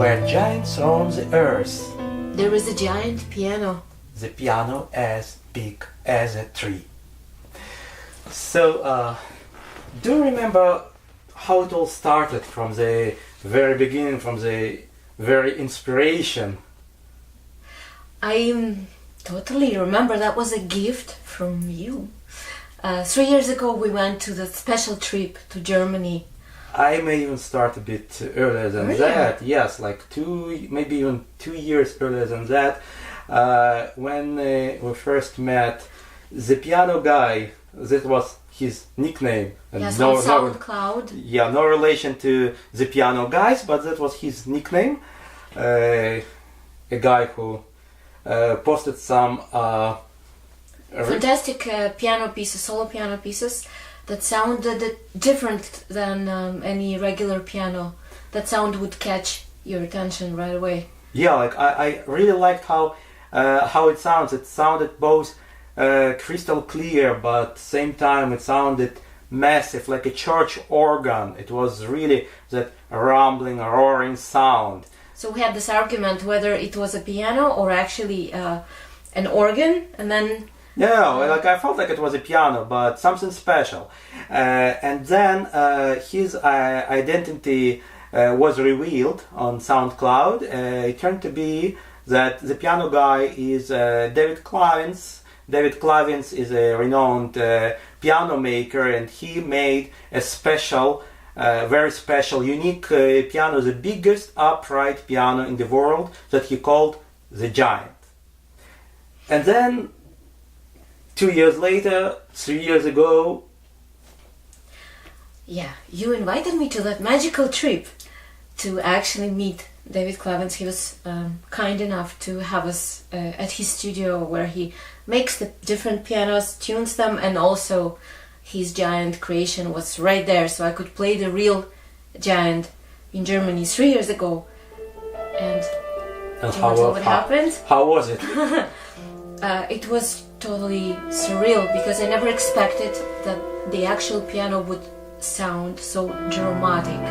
were giants on the earth. There was a giant piano. The piano as big as a tree. So, do you remember how it all started from the very beginning, from the very inspiration? I totally remember that was a gift from you. 3 years ago we went to the special trip to Germany. I may even start a bit earlier than Really? that. Yes, like maybe even 2 years earlier than that. When we first met, the piano guy, that was his nickname. And Yes, on SoundCloud. Yeah, no relation to the piano guys, but that was his nickname. A guy who posted some Fantastic piano pieces, solo piano pieces that sounded different than any regular piano. That sound would catch your attention right away. Yeah, like I really liked how it sounds. It sounded both crystal clear, but at the same time it sounded massive, like a church organ. It was really that rumbling, roaring sound. So we had this argument whether it was a piano or actually an organ, and then Yeah, like I felt like it was a piano, but something special. And then his identity was revealed on SoundCloud. It turned to be that the piano guy is David Klavins. David Klavins is a renowned piano maker, and he made a special, very special, unique piano, the biggest upright piano in the world, that he called the Giant. And then 2 years later, 3 years ago... Yeah, you invited me to that magical trip to actually meet David Klavins. He was kind enough to have us at his studio, where he makes the different pianos, tunes them, and also his Giant creation was right there, so I could play the real Giant in Germany 3 years ago. And do you want to know what happened? How was it? It was totally surreal, because I never expected that the actual piano would sound so dramatic.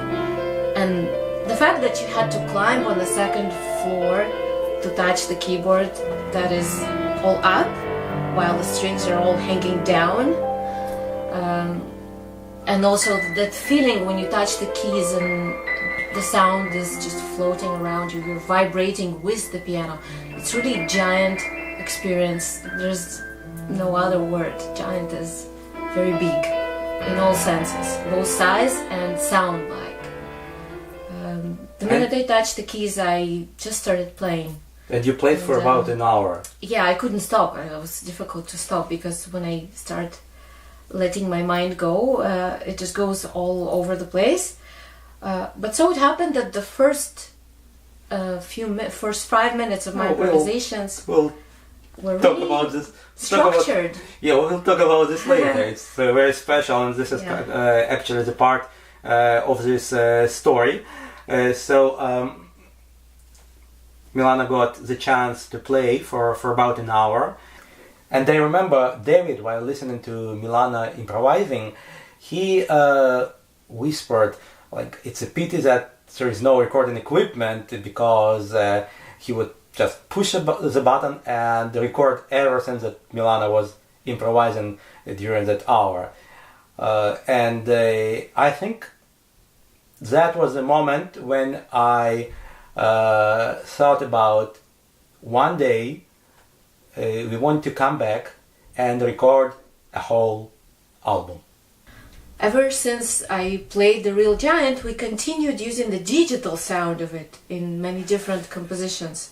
And the fact that you had to climb on the second floor to touch the keyboard that is all up while the strings are all hanging down, and also that feeling when you touch the keys and the sound is just floating around you, you're vibrating with the piano. It's really a giant experience. There's no other word. Giant is very big in all senses, both size and sound like. The minute I touched the keys, I just started playing. And you played for about an hour. Yeah, I couldn't stop. It was difficult to stop, because when I start letting my mind go, it just goes all over the place. But so it happened that the first first 5 minutes of my improvisations We'll were talk really about this. structured. We'll talk about this later. It's very special, and this is actually the part of this story. Milana got the chance to play for about an hour. And I remember David, while listening to Milana improvising, he whispered, like, it's a pity that there is no recording equipment, because he would just push the button and record everything that Milana was improvising during that hour. And I think that was the moment when I thought about one day we want to come back and record a whole album. Ever since I played the real Giant, we continued using the digital sound of it in many different compositions.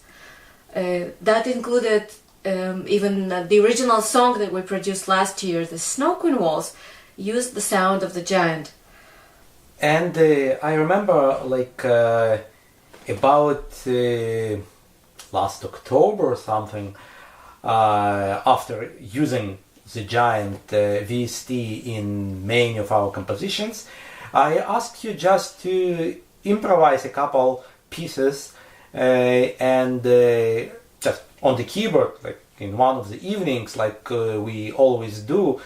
That included even the original song that we produced last year, the Snow Queen Waltz, used the sound of the Giant. And I remember, like, about last October or something, after using the Giant VST in many of our compositions, I asked you just to improvise a couple pieces and just on the keyboard, like in one of the evenings, like we always do,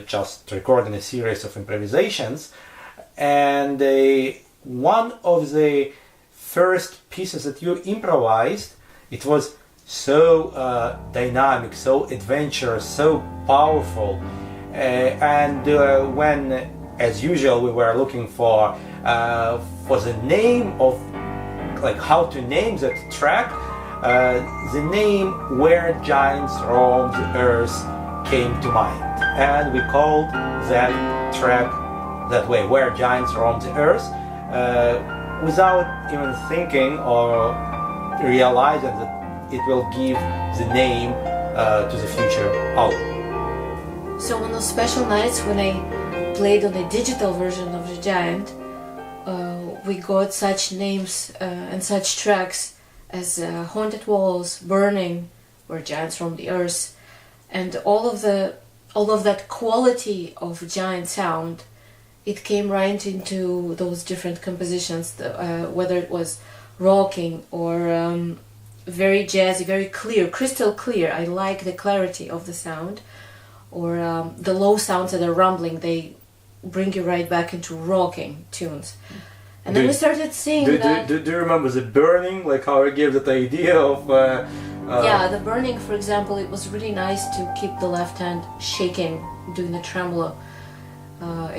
just recording a series of improvisations. And one of the first pieces that you improvised, it was so dynamic, so adventurous, so powerful. And when, as usual, we were looking for the name of, like, how to name that track, the name "Where Giants Roam the Earth" came to mind, and we called that track that way, "Where Giants Roam the Earth," without even thinking or realizing that it will give the name to the future album. So on those special nights when I played on the digital version of the Giant, we got such names and such tracks as "Haunted Walls," "Burning," "Where Giants Roam the Earth," and all of that quality of Giant sound. It came right into those different compositions, whether it was rocking or very jazzy, very clear, crystal clear. I like the clarity of the sound, or the low sounds that are rumbling. They bring you right back into rocking tunes. And then we started seeing that. Do you remember the Burning? Like how I gave that idea of. Yeah, the Burning, for example, it was really nice to keep the left hand shaking, doing the tremolo.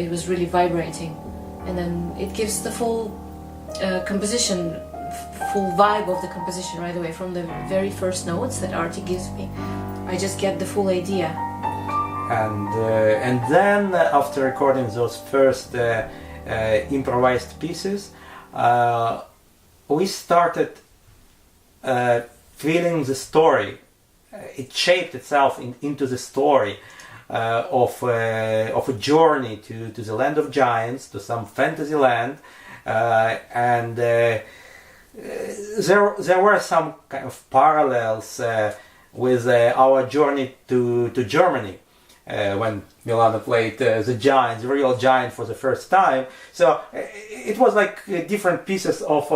It was really vibrating, and then it gives the full composition, full vibe of the composition right away from the very first notes that Artie gives me. I just get the full idea. And then after recording those first improvised pieces, we started feeling the story. It shaped itself into the story of a journey to the land of giants, to some fantasy land, and there were some kind of parallels with our journey to Germany. When Milana played the giant, the real giant, for the first time, so it was like different pieces of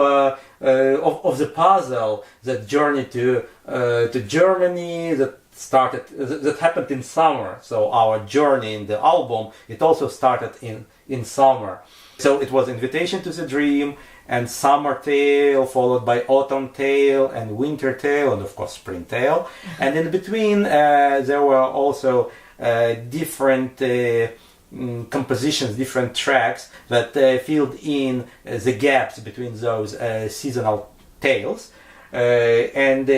the puzzle. That journey to Germany that happened in summer. So our journey in the album, it also started in summer. So it was Invitation to the Dream and Summer Tale, followed by Autumn Tale and Winter Tale, and of course Spring Tale. And in between there were also different compositions, different tracks that filled in the gaps between those seasonal tales, and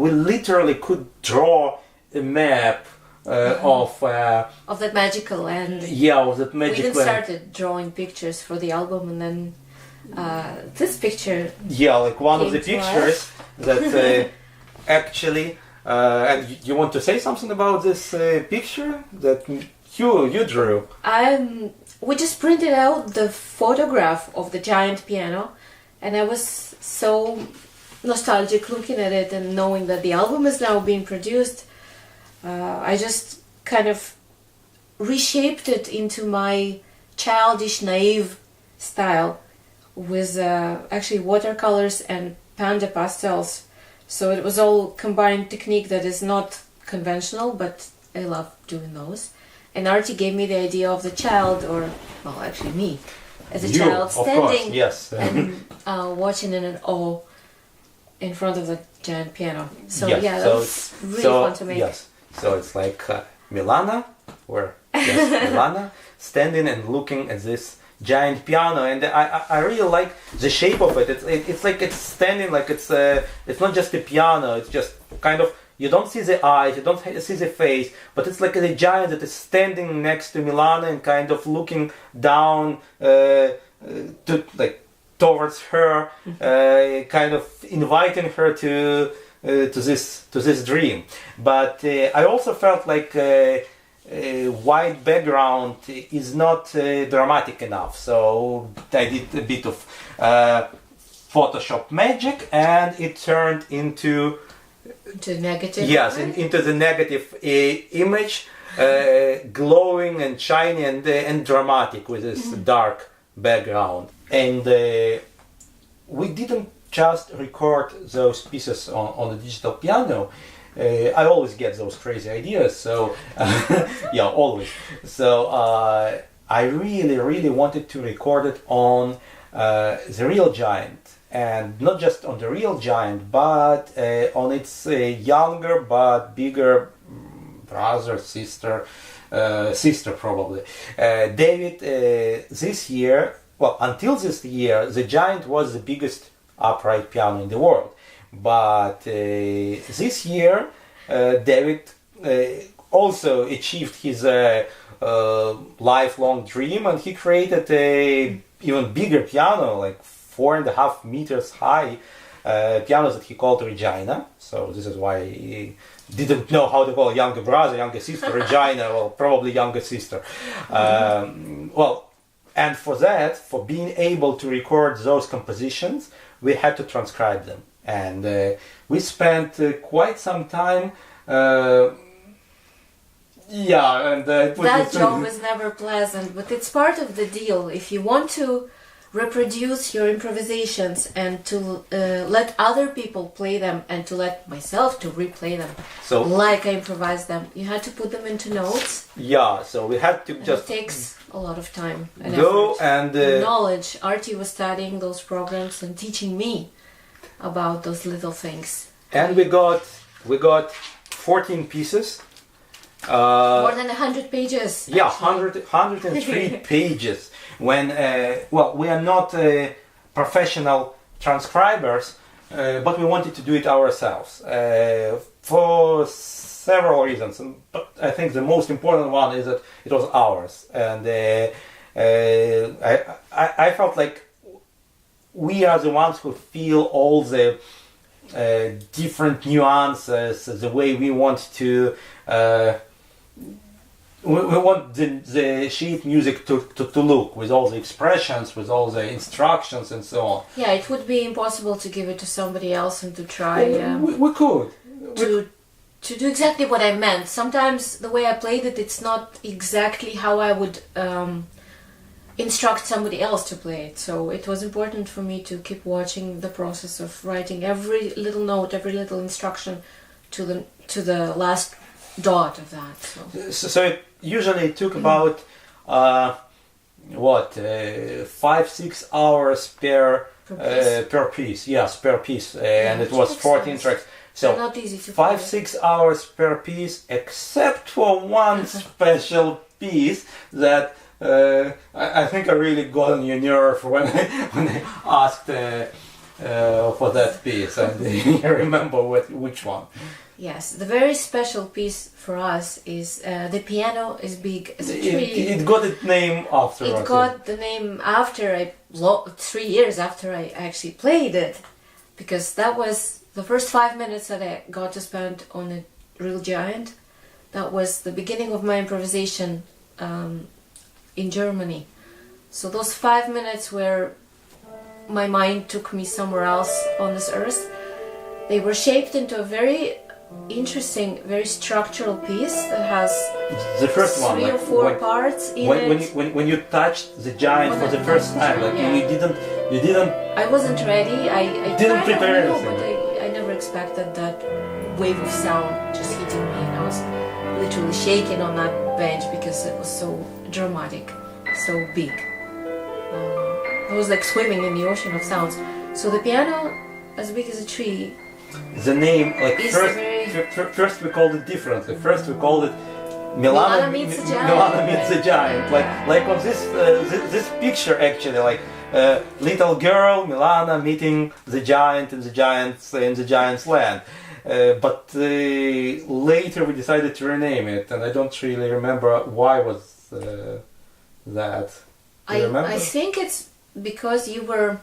we literally could draw a map of that magical land. Yeah, of that magical land. We even started drawing pictures for the album, and then this picture. Yeah, like one of the pictures that actually. And you want to say something about this picture that you drew? We just printed out the photograph of the giant piano, and I was so nostalgic looking at it and knowing that the album is now being produced. I just kind of reshaped it into my childish, naive style with actually watercolors and panda pastels. So it was all combined technique that is not conventional, but I love doing those. And Artie gave me the idea of the child, or, well, actually me, as a child standing and watching in awe in front of the giant piano. So yes, that was really fun to make. Yes, so it's like Milana, Milana, standing and looking at this giant piano, and I really like the shape of it. It's like it's standing, like it's not just a piano. It's just kind of, you don't see the eyes, you don't see the face, but it's like a giant that is standing next to Milana and kind of looking down towards her, kind of inviting her to this dream. But I also felt like white background is not dramatic enough, so I did a bit of Photoshop magic, and it turned into negative. Yes, into the negative image, glowing and shiny and dramatic with this dark background. And we didn't just record those pieces on the digital piano. I always get those crazy ideas, so yeah, always. So I really wanted to record it on the real giant, and not just on the real giant, but on its younger but bigger brother, sister probably. David, this year, well, until this year, the giant was the biggest upright piano in the world. But this year, David also achieved his lifelong dream, and he created a even bigger piano, like 4.5 meters high piano that he called Regina. So this is why he didn't know how to call younger brother, younger sister Regina, well, probably younger sister. Well, and for that, for being able to record those compositions, we had to transcribe them. And we spent quite some time. That job is never pleasant, but it's part of the deal. If you want to reproduce your improvisations and to let other people play them and to let myself to replay them like I improvised them, you had to put them into notes. Yeah, so we had to just... It takes a lot of time and go effort. And knowledge. Artie was studying those programs and teaching me about those little things. And we got 14 pieces. More than 100 pages. Yeah, 103 pages. When we are not professional transcribers, but we wanted to do it ourselves for several reasons. But I think the most important one is that it was ours, and I felt like we are the ones who feel all the different nuances, the way we want to. We want the sheet music to look, with all the expressions, with all the instructions and so on. Yeah, it would be impossible to give it to somebody else and to try... we could. To do exactly what I meant. Sometimes the way I played it, it's not exactly how I would instruct somebody else to play it. So it was important for me to keep watching the process of writing every little note, every little instruction to the last dot of that. So it usually took about 5-6 hours per piece. Yes, per piece, and it was 14 tracks. So not easy to 5-6 hours per piece, except for one special piece that I think I really got on your nerve when I asked for that piece. And I remember which one. Yes, the very special piece for us is the piano is big as a tree. It got its name after. It got the name after 3 years after I actually played it, because that was the first 5 minutes that I got to spend on a real giant. That was the beginning of my improvisation in Germany. So those 5 minutes where my mind took me somewhere else on this earth, they were shaped into a very interesting, very structural piece that has the first one, three or four parts in it. When you touched the giant for the first time, like you didn't. I wasn't ready. I didn't prepare anything. But I never expected that wave of sound just hitting me, and I was literally shaking on that bench because it was so dramatic, so big. I was like swimming in the ocean of sounds. So the piano, as big as a tree. The name, like first we called it differently. First we called it Milana meets the giant. Milana meets the giant. Like on this picture actually, like little girl Milana meeting the giant in the giant's land. But later we decided to rename it, and I don't really remember why was that. Do you remember? I think it's because you were.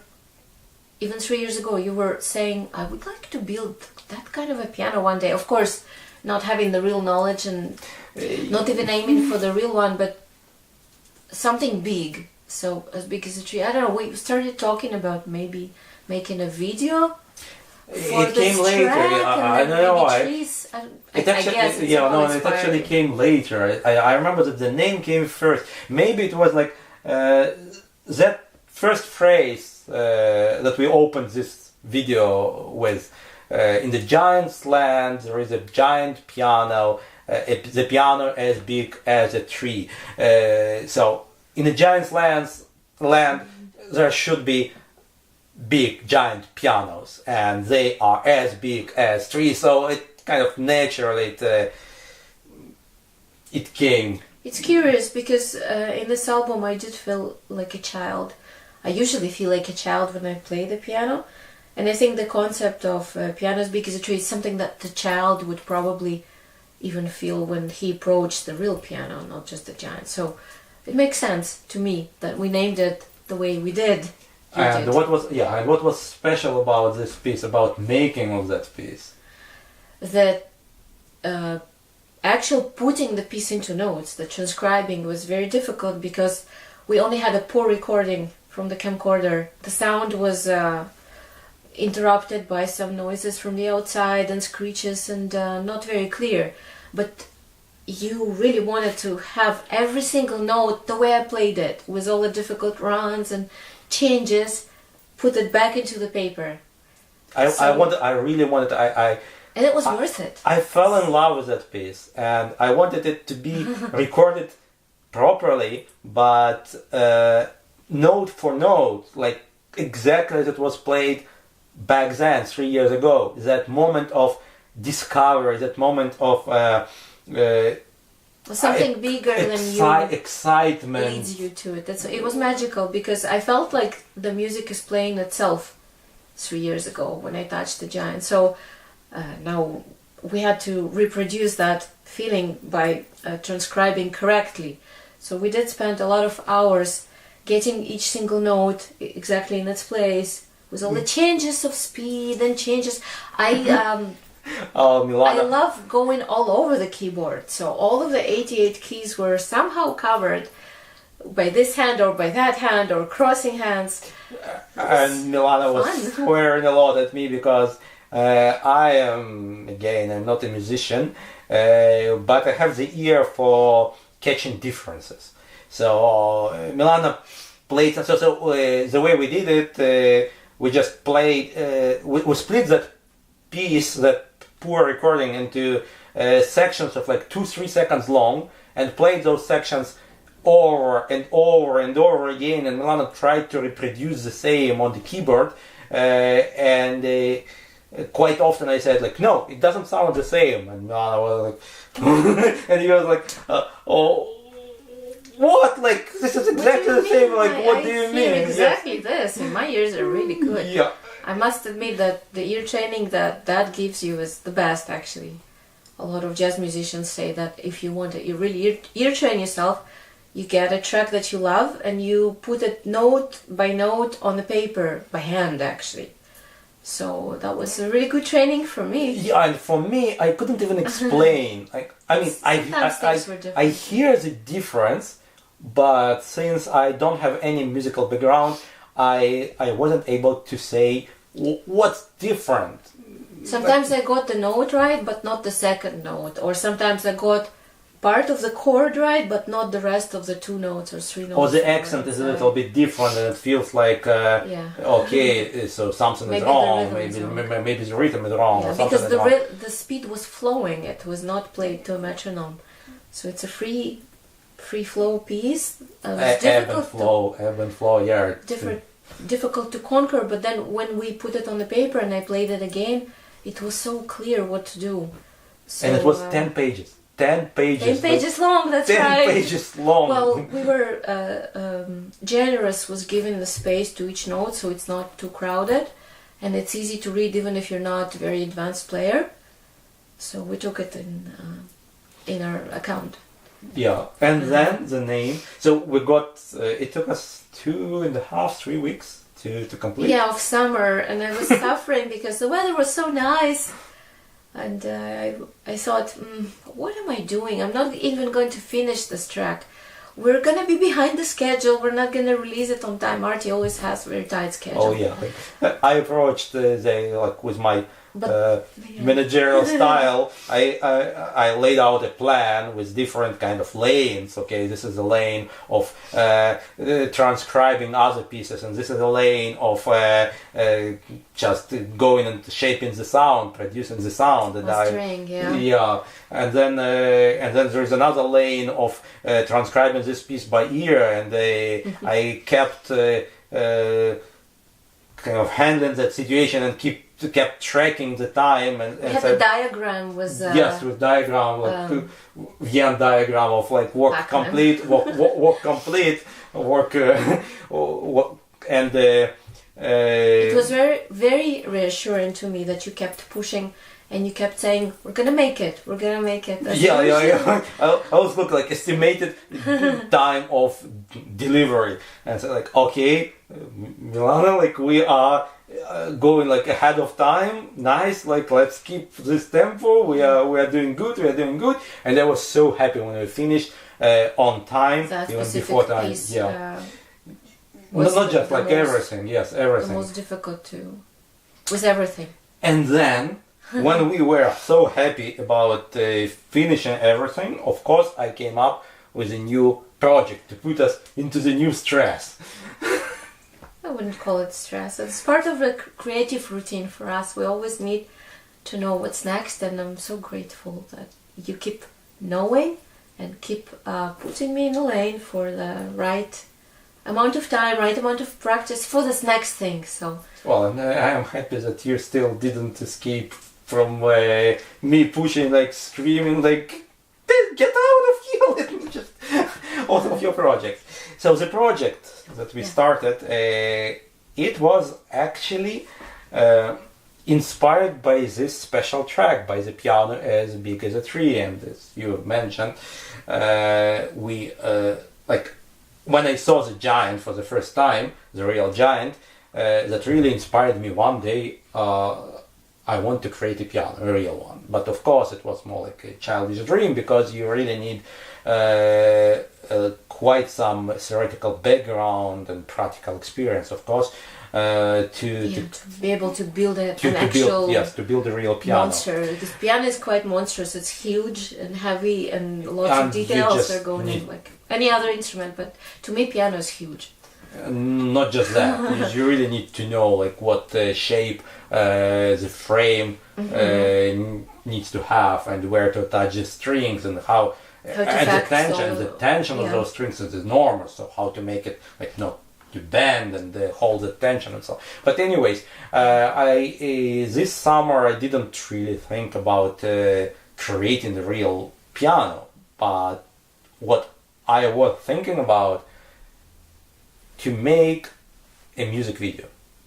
Even 3 years ago, you were saying, I would like to build that kind of a piano one day. Of course, not having the real knowledge and not even aiming for the real one, but something big. So, as big as a tree. I don't know, we started talking about maybe making a video for it came later. I don't know. It actually came later. I remember that the name came first. Maybe it was like that first phrase that we opened this video with. In the giant's land there is a giant piano, the piano as big as a tree. So in the giant's land there should be big giant pianos, and they are as big as trees. So it kind of naturally it came. It's curious because in this album I did feel like a child. I usually feel like a child when I play the piano, and I think the concept of piano as big as a tree is something that the child would probably even feel when he approached the real piano, not just the giant. So it makes sense to me that we named it the way we did. And what was special about this piece, about making of that piece? That actual putting the piece into notes, the transcribing was very difficult because we only had a poor recording from the camcorder. The sound was interrupted by some noises from the outside and screeches and not very clear. But you really wanted to have every single note the way I played it, with all the difficult runs and changes, put it back into the paper. I really wanted. And it was worth it. I fell in love with that piece, and I wanted it to be recorded properly, but note for note, like exactly as it was played back then, 3 years ago. That moment of discovery, that moment of something bigger than you, excitement leads you to it. It was magical because I felt like the music is playing itself 3 years ago when I touched the giant. So now we had to reproduce that feeling by transcribing correctly. So we did spend a lot of hours getting each single note exactly in its place with all the changes of speed and changes. Oh, Milana. I love going all over the keyboard. So all of the 88 keys were somehow covered by this hand or by that hand or crossing hands. And Milana was swearing a lot at me because I'm not a musician, but I have the ear for catching differences. So Milana played, so the way we did it, we just played, we split that piece, that poor recording, into sections of like 2-3 seconds long, and played those sections over and over and over again, and Milana tried to reproduce the same on the keyboard, and quite often I said like, no, it doesn't sound the same, and Milana was like and he was like, oh, what? Like, this is exactly the same. Like, what do you mean? Exactly this. And my ears are really good. Yeah. I must admit that the ear training that gives you is the best, actually. A lot of jazz musicians say that if you want to really ear train yourself, you get a track that you love and you put it note by note on the paper, by hand, actually. So that was a really good training for me. Yeah, and for me, I couldn't even explain. I hear the difference, but since I don't have any musical background, I wasn't able to say what's different. Sometimes I got the note right, but not the second note. Or sometimes I got part of the chord right, but not the rest of the 2 notes or 3 notes. Or the accent is a little bit different, and it feels like okay, so something is wrong. Maybe the rhythm is wrong. Yeah, or because wrong. The speed was flowing. It was not played to a metronome, so it's a free flow piece. Ebb and flow. Yeah. Difficult to conquer, but then when we put it on the paper and I played it again, it was so clear what to do. So, and it was 10 pages. 10 pages. 10 pages long, that's 10 right. 10 pages long. Well, we were generous with giving the space to each note so it's not too crowded and it's easy to read even if you're not a very advanced player. So we took it in our account. Yeah, and then the name. So we got, it took us 2.5-3 weeks to complete. Yeah, of summer, and I was suffering because the weather was so nice. And I thought, what am I doing? I'm not even going to finish this track. We're going to be behind the schedule. We're not going to release it on time. Marty always has a very tight schedule. Oh, yeah. I approached with my managerial style. I laid out a plan with different kind of lanes. Okay, this is a lane of transcribing other pieces, and this is a lane of just going and shaping the sound, producing the sound. And string, yeah. And then there is another lane of transcribing this piece by ear, and I kept kind of handling that situation and kept tracking the time and We had said, a diagram with yes, with diagram, like Venn diagram of like work Pac-Man. complete, work complete, work, and it was very, very reassuring to me that you kept pushing and you kept saying, "We're gonna make it. We're gonna make it." yeah. I always look like estimated time of delivery, and so like, okay, Milana, like we are going like ahead of time. Nice, like let's keep this tempo. We are doing good. And I was so happy when we finished on time, That even specific before time. piece, Yeah, was not just the like most- everything. Yes, the everything. most difficult to, with everything. And then, when we were so happy about finishing everything, of course, I came up with a new project to put us into the new stress. I wouldn't call it stress. It's part of the creative routine for us. We always need to know what's next, and I'm so grateful that you keep knowing and keep putting me in the lane for the right amount of time, right amount of practice for this next thing. So, Well, and I am happy that you still didn't escape from me pushing, like screaming, like, get out of here, let me just, out of your project. So the project that we started, it was actually inspired by this special track, by the piano as big as a tree. And as you mentioned, we like when I saw the giant for the first time, the real giant, that really inspired me. One day I want to create a piano, a real one. But of course it was more like a childish dream, because you really need quite some theoretical background and practical experience, of course, to be able to build an to actual build, to build a real piano. monster. This piano is quite monstrous. It's huge and heavy, and lots And of you details just are going in, need- like any other instrument. But to me, piano is huge. Not just that, you really need to know like what shape the frame needs to have, and where to attach the strings, and how to and fact the tension of yeah. those strings is enormous. So how to make it like not to bend and hold the tension and so. But anyways, I this summer I didn't really think about creating the real piano, but what I was thinking about, to make a music video.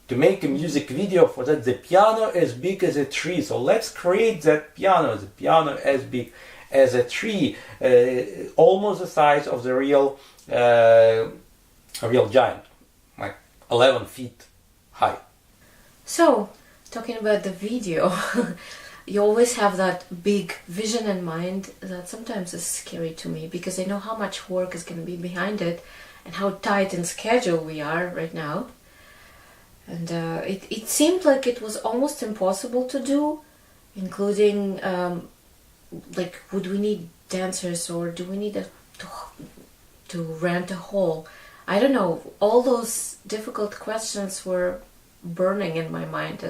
To make a music video for that, the piano as big as a tree. So let's create that piano, the piano as big as a tree, almost the size of the real giant, like 11 feet high. So, talking about the video, you always have that big vision in mind that sometimes is scary to me, because I know how much work is going to be behind it and how tight in schedule we are right now. And it seemed like it was almost impossible to do, including like, would we need dancers, or do we need to rent a hall? I don't know. All those difficult questions were burning in my mind.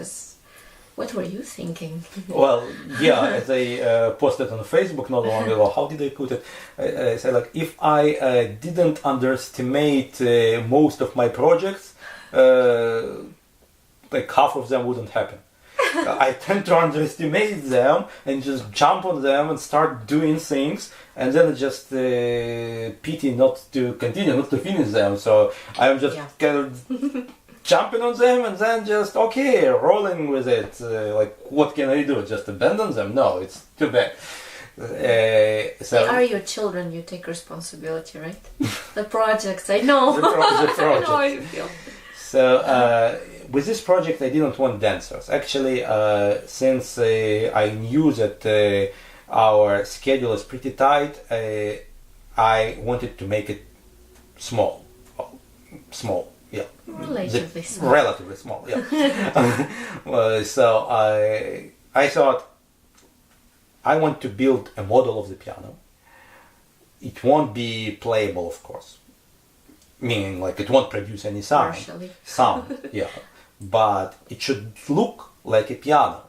What were you thinking? Well, yeah, as I posted on Facebook not long ago, how did I put it? I said, like, if I didn't underestimate most of my projects, like half of them wouldn't happen. I tend to underestimate them and just jump on them and start doing things, and then just pity not to continue, not to finish them. So I'm just kind of jumping on them and then just, okay, rolling with it. Like, what can I do? Just abandon them? No, it's too bad. They are your children, you take responsibility, right? The projects, I know. The project. I know how you feel. So with this project I didn't want dancers. Actually, since I knew that our schedule is pretty tight, I wanted to make it small. Well, small, yeah. Relatively small. Relatively small, yeah. So I thought, I want to build a model of the piano. It won't be playable, of course. Meaning, like, it won't produce any sound. Partially. Sound, yeah. But it should look like a piano,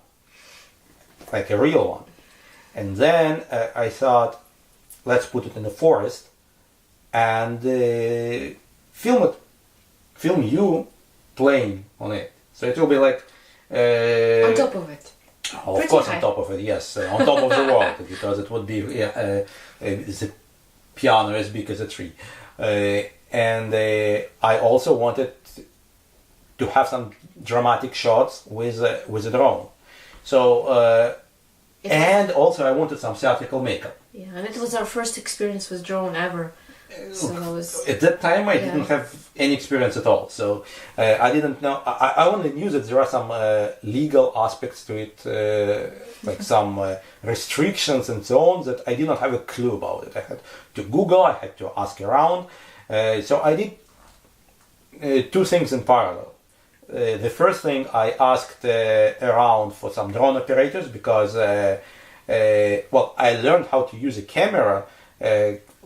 like a real one. And then I thought, let's put it in the forest and film it. Film you playing on it. So it will be like On top of it. of Pretty course high. on top of it, yes, on top of the world, because it would be the piano as big as a tree. And I also wanted to have some dramatic shots with a drone. So and also I wanted some theatrical makeup. Yeah, and it was our first experience with drone ever. So that was... At that time, I didn't have any experience at all, so I didn't know. I only knew that there are some legal aspects to it, like some restrictions and so on, that I did not have a clue about it. I had to Google, I had to ask around. So I did two things in parallel. The first thing, I asked around for some drone operators, because well, I learned how to use a camera,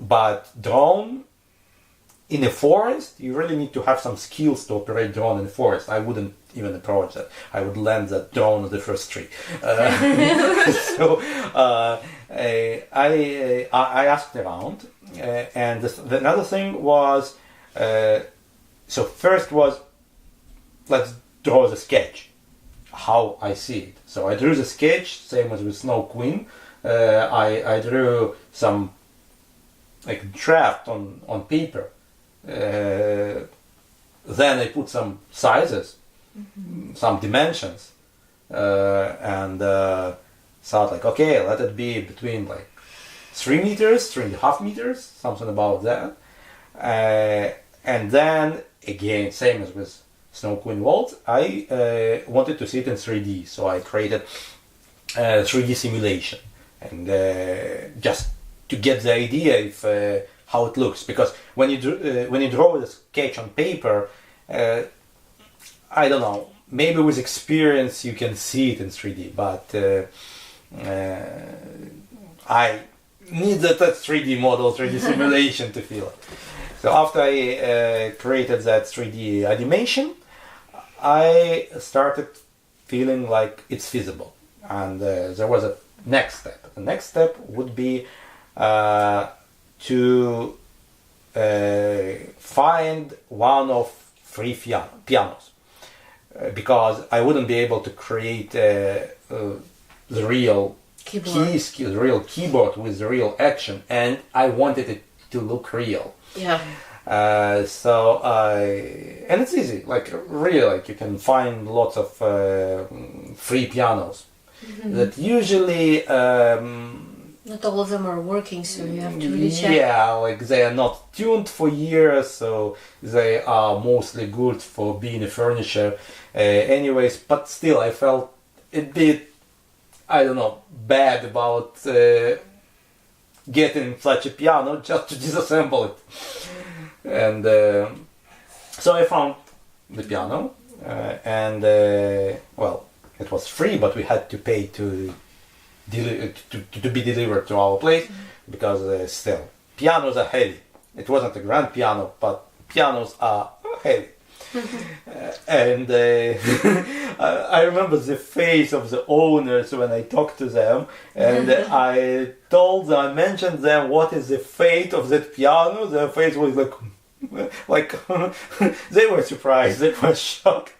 but drone in a forest, you really need to have some skills to operate drone in the forest. I wouldn't even approach that. I would land that drone on the first tree. So I asked around, and another thing was, so first was, let's draw the sketch, how I see it. So I drew the sketch, same as with Snow Queen. I drew some like draft on paper. Then I put some sizes, some dimensions, and thought like, okay, let it be between like 3 meters, 3.5 meters, something about that. And then again, same as with Snow Queen Waltz, I wanted to see it in 3D, so I created a 3D simulation, and just to get the idea if how it looks, because when you draw the sketch on paper, I don't know, maybe with experience you can see it in 3D, but I needed a 3D model, 3D simulation to feel it. So after I created that 3D animation, I started feeling like it's feasible, and there was a next step. The next step would be to find one of 3 pianos, because I wouldn't be able to create the real keys, the real keyboard with the real action, and I wanted it to look real. Yeah. So and it's easy, like really, like you can find lots of free pianos that usually not all of them are working, so you have to really check. Yeah, like they are not tuned for years, so they are mostly good for being a furniture. Anyways, but still I felt a bit, I don't know, bad about getting such a piano just to disassemble it. And so I found the piano, and well, it was free, but we had to pay to be delivered to our place, because still pianos are heavy. It wasn't a grand piano, but pianos are heavy. And I remember the face of the owners when I talked to them, and I told them, I mentioned them, what is the fate of that piano. Their face was like they were surprised, they were shocked,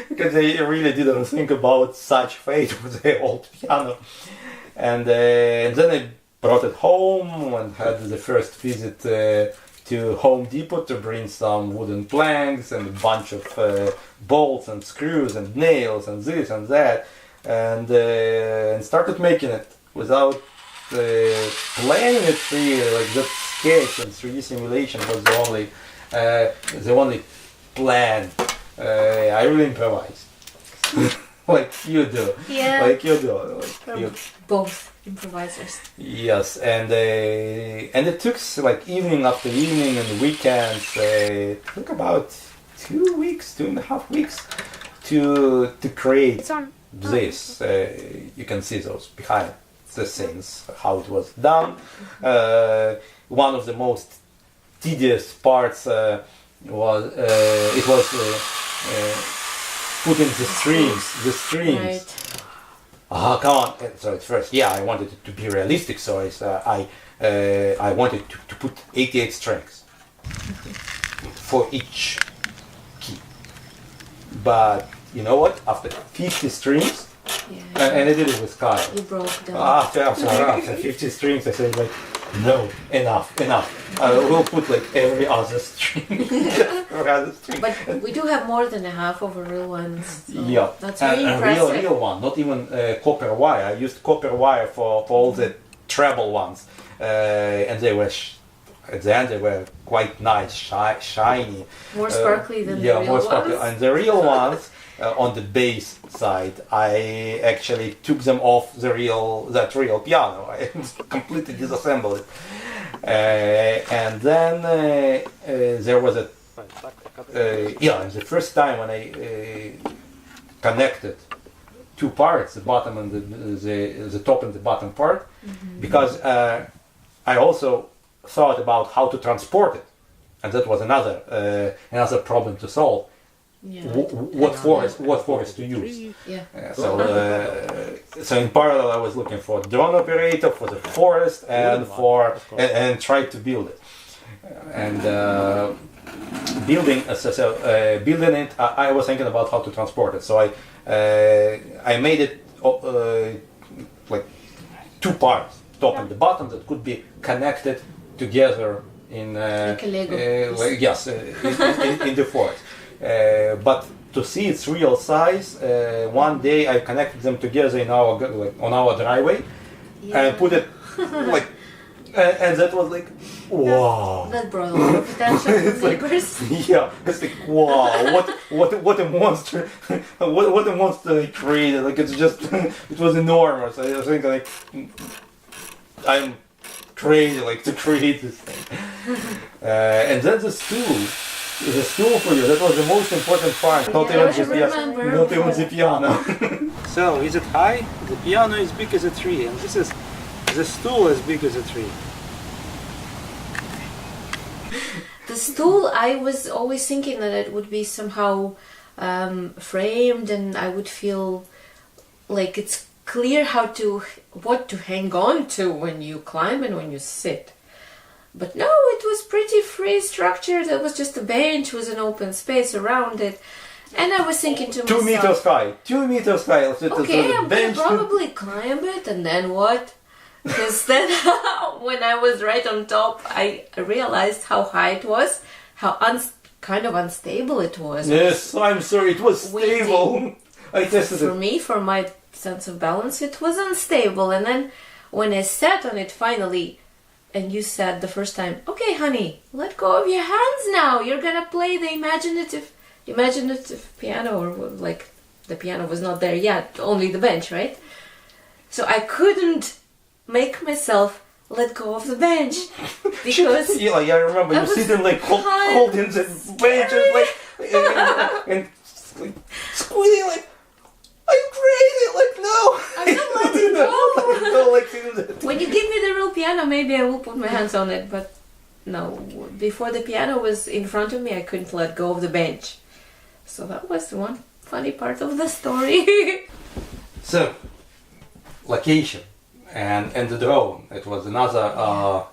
because they really didn't think about such fate with their old piano. And then I brought it home and had the first visit to Home Depot to bring some wooden planks and a bunch of bolts and screws and nails and this and that, and started making it without planning it really. Like that sketch and 3D simulation was the only plan. I really improvised. Like you do. Yeah. Like you do. Like you. Both improvisers. Yes, and it took like evening after evening and weekends. It took about 2 weeks, 2.5 weeks to create this. You can see those behind the scenes, how it was done. One of the most tedious parts was putting the strings. Right. Come on. So at first, yeah, I wanted it to be realistic, so I wanted to put 88 strings for each key. But you know what? After 50 streams, and I did it with Kyle. You broke down. After 50 streams, I said like, no, enough. We'll put like every other stream. But we do have more than a half of a real ones. So Yeah, that's very impressive. A real one, not even copper wire. I used copper wire for all the treble ones, and they were at the end they were quite nice, shiny. More sparkly than the real more sparkly. ones. And the real ones on the bass side, I actually took them off that real piano. I completely disassembled it, and then there was a the first time when I connected two parts, the bottom and the top and the bottom part, because I also thought about how to transport it, and that was another problem to solve. Yeah. What forest to use? Yeah. So in parallel, I was looking for drone operator for the forest and and tried to build it. And building it, I was thinking about how to transport it. So I made it like two parts, top and the bottom, that could be connected together in like a Lego. In the forest. But to see its real size, one day I connected them together on our driveway, and put it like, and that was like, wow. That brought a lot of attention from neighbors. Yeah, it's like, wow, what a monster, what a monster I created. Like it's just, it was enormous. I think like I'm crazy like to create this thing. And then the stool for you, that was the most important part. Not even the piano. So is it high? The piano is big as a tree, and this is the stool as big as a tree. The stool, I was always thinking that it would be somehow framed, and I would feel like it's clear what to hang on to when you climb and when you sit. But no, it was pretty free structure. There was just a bench with an open space around it. And I was thinking to myself, 2 meters high. Okay, I'm gonna probably climb it, and then what? Because then when I was right on top, I realized how high it was, how kind of unstable it was. Yes, I'm sorry, it was stable. I tested it. For me, for my sense of balance, it was unstable. And then when I sat on it finally, and you said the first time, okay, honey, let go of your hands now. You're gonna play the imaginative piano, or like the piano was not there yet, only the bench, right? So I couldn't make myself let go of the bench because yeah, I remember you sitting like holding the bench and like and like squealing like, are you crazy? Like no, I'm not letting go. Like, when you give me the real piano, maybe I will put my hands on it, but no. Before the piano was in front of me, I couldn't let go of the bench. So that was one funny part of the story. So, location and the drone. It was another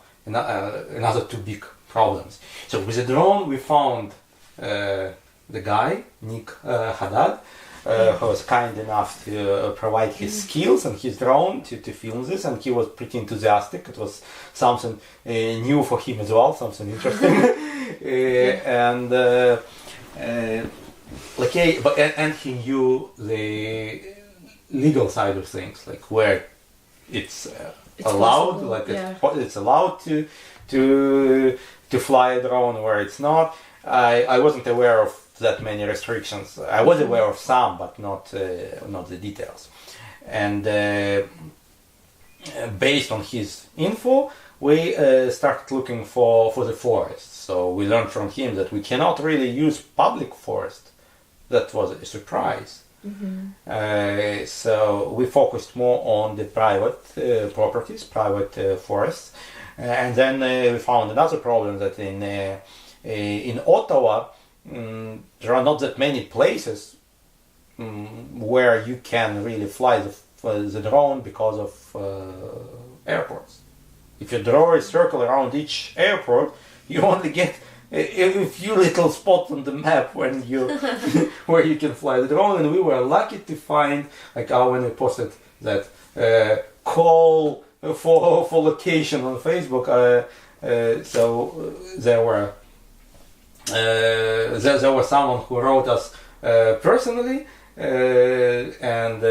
two big problems. So with the drone, we found the guy Nick Haddad. Who was kind enough to provide his skills and his drone to film this, and he was pretty enthusiastic. It was something new for him as well, something interesting. And he knew the legal side of things, like where it's allowed, possible, it's allowed to fly a drone, where it's not. I wasn't aware of that many restrictions. I was aware of some, but not the details. And based on his info, we started looking for the forest. So we learned from him that we cannot really use public forest. That was a surprise. Mm-hmm. So we focused more on the private properties, private forests. And then we found another problem that in Ottawa, there are not that many places where you can really fly the drone because of airports. If you draw a circle around each airport, you only get a few little spots on the map when you where you can fly the drone, and we were lucky to find, like when we posted that call for location on Facebook. So there was someone who wrote us personally, and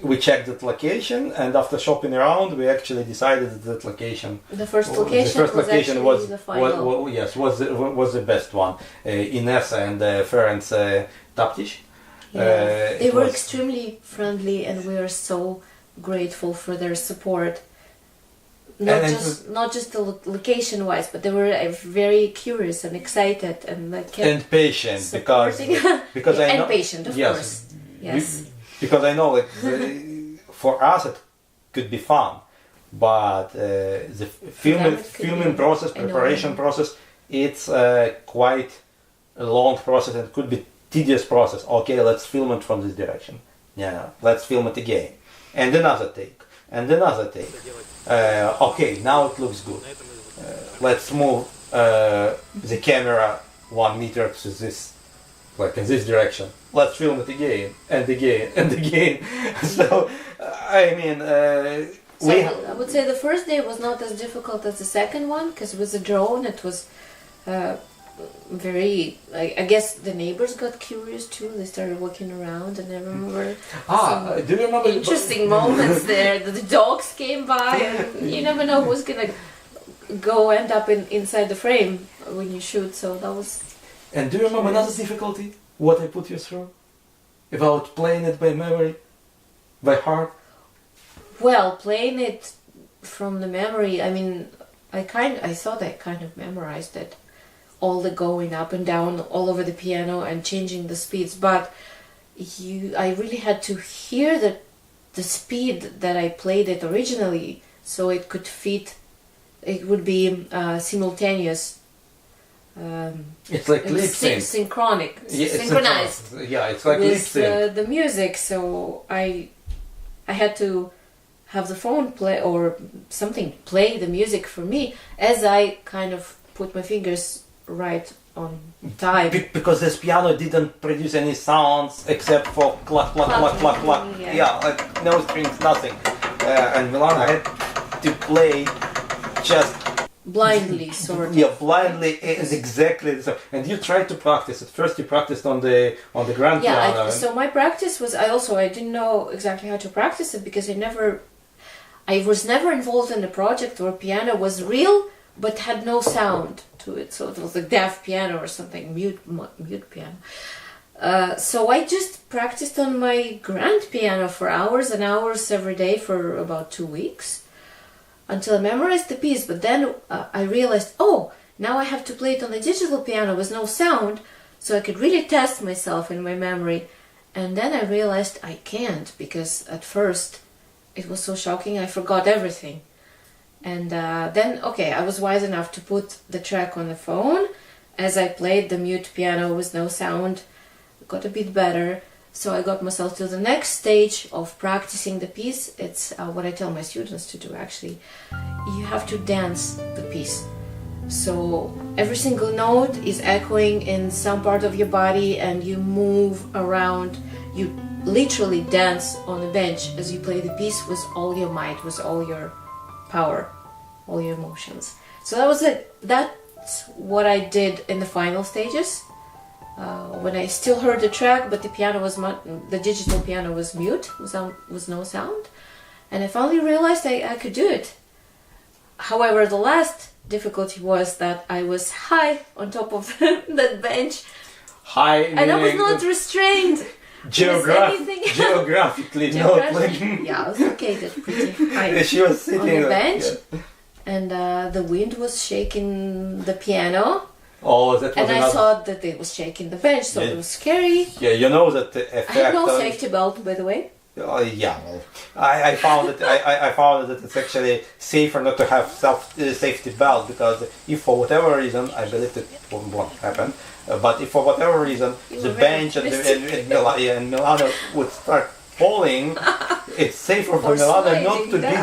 we checked that location, and after shopping around, we actually decided that location. The first location was the final. was the best one. Ines and Ferenc Taptish. They were extremely friendly, and we are so grateful for their support. Not just the location wise, but they were very curious and excited and and patient because I know, patient, of course. Yes. Because I know for us it could be fun, but the filming process, preparation process, it's quite a long process and could be tedious process. Okay, let's film it from this direction. Yeah, let's film it again, and another take, and another take. Okay, now it looks good. Let's move the camera 1 meter to this, like in this direction. Let's film it again and again and again. So, I mean, I would say the first day was not as difficult as the second one, because with the drone it was very. I guess the neighbors got curious too. They started walking around, and I remember do you remember interesting moments there. The dogs came by, and you never know who's gonna end up inside the frame when you shoot. So that was. And do you remember another difficulty? What I put you through? About playing it by memory? By heart? Well, playing it from the memory, I mean, I thought I kind of memorized it. All the going up and down all over the piano and changing the speeds, but I really had to hear the speed that I played it originally, so it could fit, it would be simultaneous. It's like lip sync. Synchronized. Yeah, it's like lip sync. The music, so I had to have the phone play or something play the music for me as I kind of put my fingers right on time. Because this piano didn't produce any sounds except for clack, clack, clack, clack, clack. Yeah, like no strings, nothing. And Milana had to play just blindly, sort of. Yeah, blindly is exactly the same. And you tried to practice. At first, you practiced on the grand piano. So my practice was I didn't know exactly how to practice it because I was never involved in a project where piano was real but had no sound to it. So it was a deaf piano or something, mute piano. So I just practiced on my grand piano for hours and hours every day for about 2 weeks. Until I memorized the piece, but then I realized, now I have to play it on the digital piano with no sound, so I could really test myself in my memory. And then I realized I can't, because at first it was so shocking, I forgot everything. And then, I was wise enough to put the track on the phone. As I played the mute piano with no sound, it got a bit better. So I got myself to the next stage of practicing the piece. It's what I tell my students to do, actually. You have to dance the piece. So every single note is echoing in some part of your body and you move around. You literally dance on the bench as you play the piece with all your might, with all your power, all your emotions. So that was it. That's what I did in the final stages. When I still heard the track, but the digital piano was mute, was no sound, and I finally realized I could do it. However, the last difficulty was that I was high on top of that bench, and I was not restrained. Geographically, not like. Yeah, I was located pretty high. She was sitting on the bench, and the wind was shaking the piano. I thought that it was shaking the bench, so it was scary. Yeah, you know that the effect. I had no safety belt, by the way. I found it. I found that it's actually safer not to have safety belt, because if for whatever reason, I believe it won't happen. But if for whatever reason the bench and Milana would start falling, it's safer for Milana not to be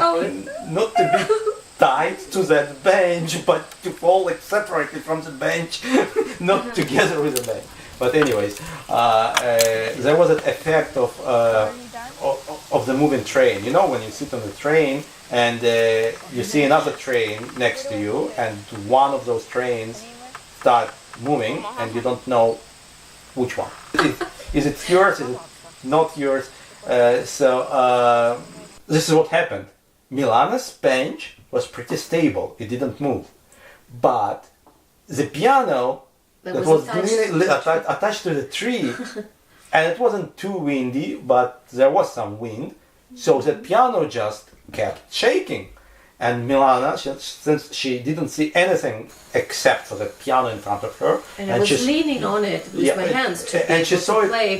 tied to that bench, but to fall like separated from the bench, not together with the bench. But anyways, there was an effect of the moving train. You know, when you sit on the train and you see another train next to you, and one of those trains start moving, and you don't know which one. Is it yours? Is it not yours? So this is what happened. Milana's bench was pretty stable. It didn't move. But the piano that was attached to the tree, and it wasn't too windy, but there was some wind. So the piano just kept shaking. And Milana, since she didn't see anything except for the piano in front of her, and I was leaning on it with my hands to play.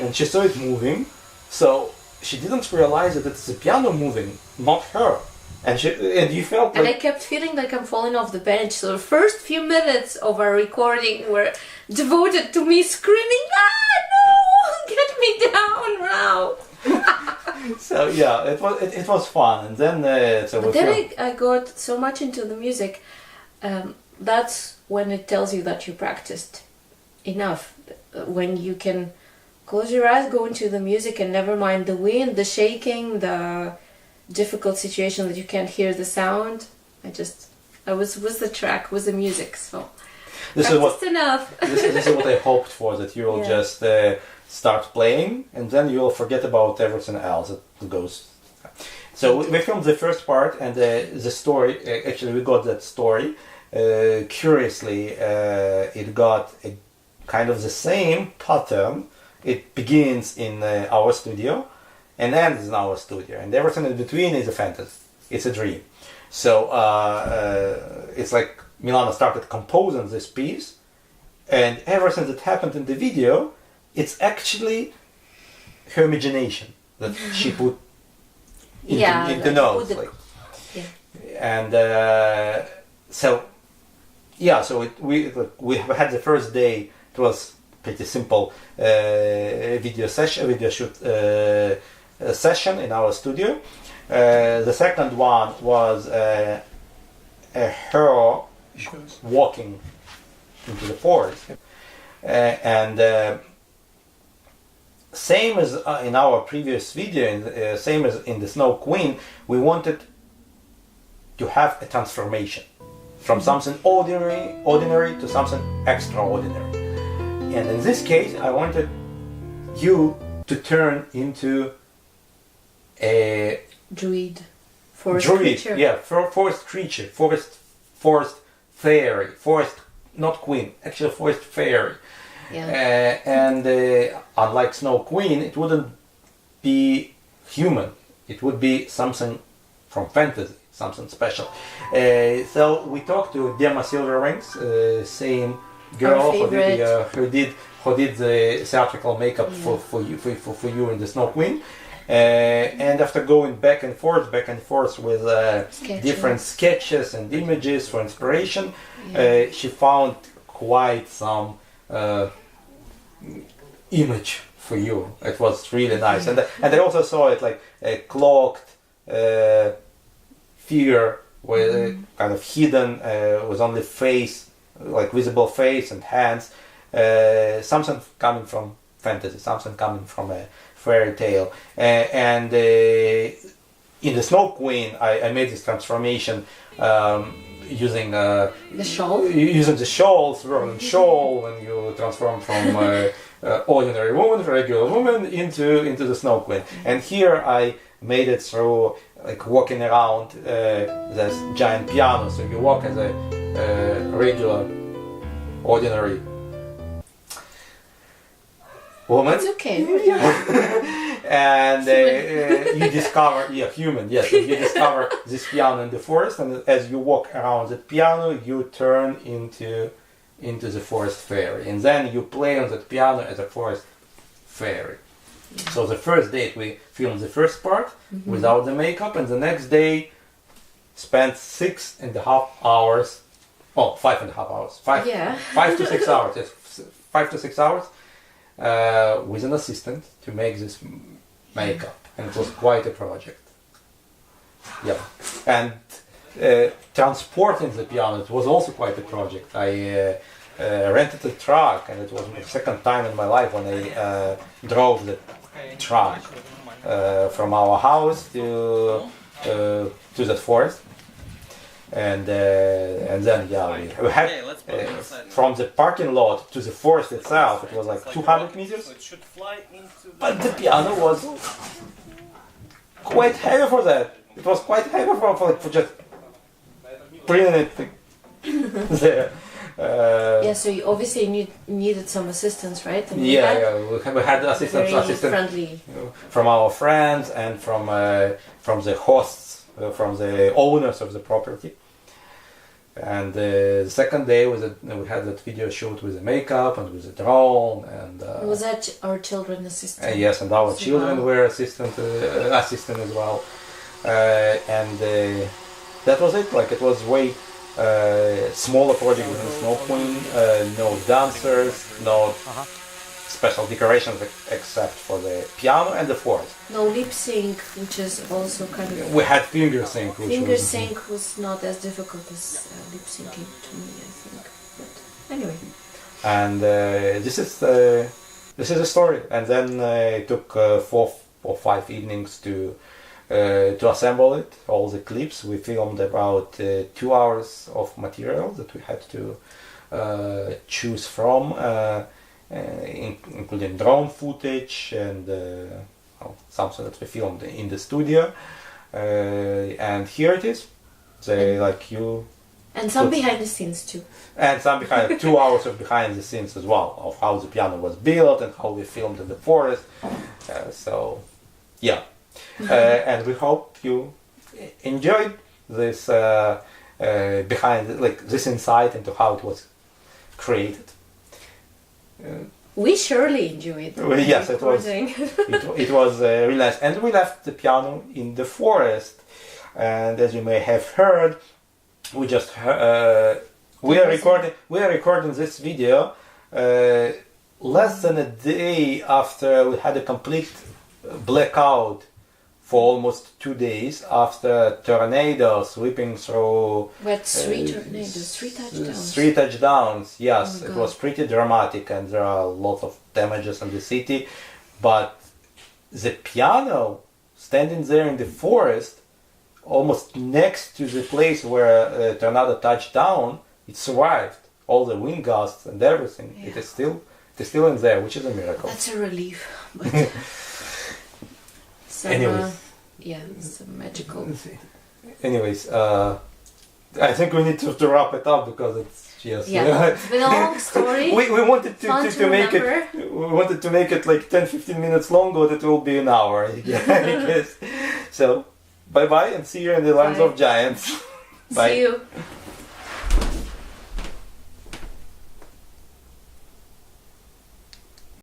And she saw it moving, so she didn't realize that it's the piano moving, not her. And you felt like... And I kept feeling like I'm falling off the bench. So the first few minutes of our recording were devoted to me screaming, "Ah, no! Get me down now!" So yeah, it was fun. And then I got so much into the music. That's when it tells you that you practiced enough. When you can close your eyes, go into the music, and never mind the wind, the shaking, the difficult situation that you can't hear the sound. I was with the track, with the music. So this is enough. this is what I hoped for, that you will just start playing, and then you will forget about everything else that goes. So we filmed the first part, and the story. Actually, we got that story. Curiously, it got a kind of the same pattern. It begins in our studio and ends in our studio, and everything in between is a fantasy. It's a dream. So it's like Milana started composing this piece, and everything that happened in the video, it's actually her imagination that she put into notes. And so we had the first day. It was pretty simple video shoot session in our studio. The second one was her walking into the forest, and same as in our previous video, same as in the Snow Queen, we wanted to have a transformation from something ordinary to something extraordinary. And in this case, I wanted you to turn into a druid, forest creature. Yeah, forest creature, forest fairy, forest, not queen, actually forest fairy. Yeah. And unlike Snow Queen, it wouldn't be human. It would be something from fantasy, something special. So we talked to Dema Silverwings, same girl who did the theatrical makeup for you in the Snow Queen. And after going back and forth with different sketches and images for inspiration, she found quite some image for you. It was really nice, and I also saw it like a cloaked figure with kind of hidden, with only face, like visible face and hands. Something coming from fantasy, something coming from a fairy tale, and in the Snow Queen, I made this transformation. Using the shawl, swirling shawl, when you transform from ordinary woman, regular woman, into the Snow Queen. And here I made it through like walking around this giant piano. So you walk as a regular, ordinary woman. It's okay. And you discover, human, yes. You discover this piano in the forest, and as you walk around the piano, you turn into the forest fairy, and then you play on that piano as a forest fairy. Yeah. So the first day we filmed the first part without the makeup, and the next day spent 6.5 hours. Oh, 5.5 hours. 5 to 6 hours. Yes, 5 to 6 hours. With an assistant to make this makeup, and it was quite a project. Yeah, and transporting the piano, it was also quite a project. I rented a truck, and it was the second time in my life when I drove the truck from our house to the forest. And then we had from the parking lot to the forest itself, it was like 200 meters. But the piano was quite heavy for that. It was quite heavy for just bringing it there. So you obviously needed some assistance, right? And we had assistance friendly. From our friends and from the hosts, from the owners of the property. And the second day we had that video shoot with the makeup and with the drone, and was that our children assistant? yes, and our children were assistant as well, and that was it. Like, it was way smaller project than Snow Queen. No dancers, no special decorations except for the piano and the forest. No lip sync, which is also kind of... We had finger sync. Finger sync was not as difficult as lip syncing to me, I think. But anyway. And this is the story. And then it took 4 or 5 evenings to assemble it. All the clips. We filmed about 2 hours of material that we had to choose from. Including drone footage and something that we filmed in the studio, and here it is. And some behind the scenes too. And some 2 hours of behind the scenes as well, of how the piano was built and how we filmed in the forest. And we hope you enjoyed this this insight into how it was created. We surely enjoyed it. Yes, it was. It was really nice, and we left the piano in the forest. And as you may have heard, we are recording this video less than a day after we had a complete blackout for almost 2 days after tornadoes sweeping through. We had 3 tornadoes, 3 touchdowns. 3 touchdowns, yes. Oh, it was pretty dramatic, and there are a lot of damages in the city. But the piano, standing there in the forest, almost next to the place where a tornado touched down, it survived. All the wind gusts and everything. Yeah. It is still in there, which is a miracle. That's a relief. But some magical. Anyways, I think we need to wrap it up because it's just it's been a long story. we wanted to make it. We wanted to make it like 10-15 minutes long, but it will be an hour. I guess. So, bye bye, and see you in the lands of giants. Bye. See you.